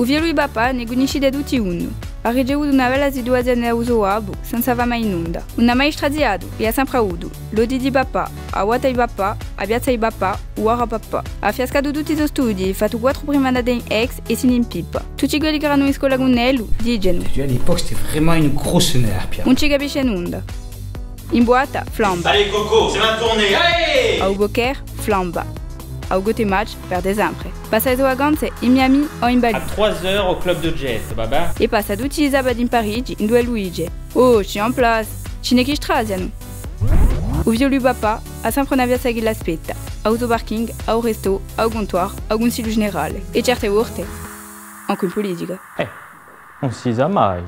via lui papà ne gunisci da tutti uno. Ha ricevuto una bella situazione a uso wabo, senza va mai in onda. Una mai stradiato, e ha sempre avuto. Lodi di papà, a Wata i papà, a Piazza i papà, Uara papà. Ha fiascato tutti i suoi studi, fatto 4 prima annate in ex e sin in pipa. Tutti quelli che erano in scuola con Nello, dicono. À l'époque, c'était vraiment une grosse mère, Pierre. Non ci capisce nulla. In boîte, flamba. Allez Coco, c'est ma tournée. Allez! A Uboker, flamba. A Ugote match, perde sempre. Passa a vacanze in Miami o in Bali. À 3 heures au club de jazz, baba. E passa tutti i sabati in Parigi, in due Luigi. Oh, ci en place. Ci ne chi strasiano. O vio lui papà, ha sempre una piazza che l'aspetta. A autoparking, a un resto, a un comptoir, a un consiglio generale. E certe volte, anche in politica. Non si sa mai.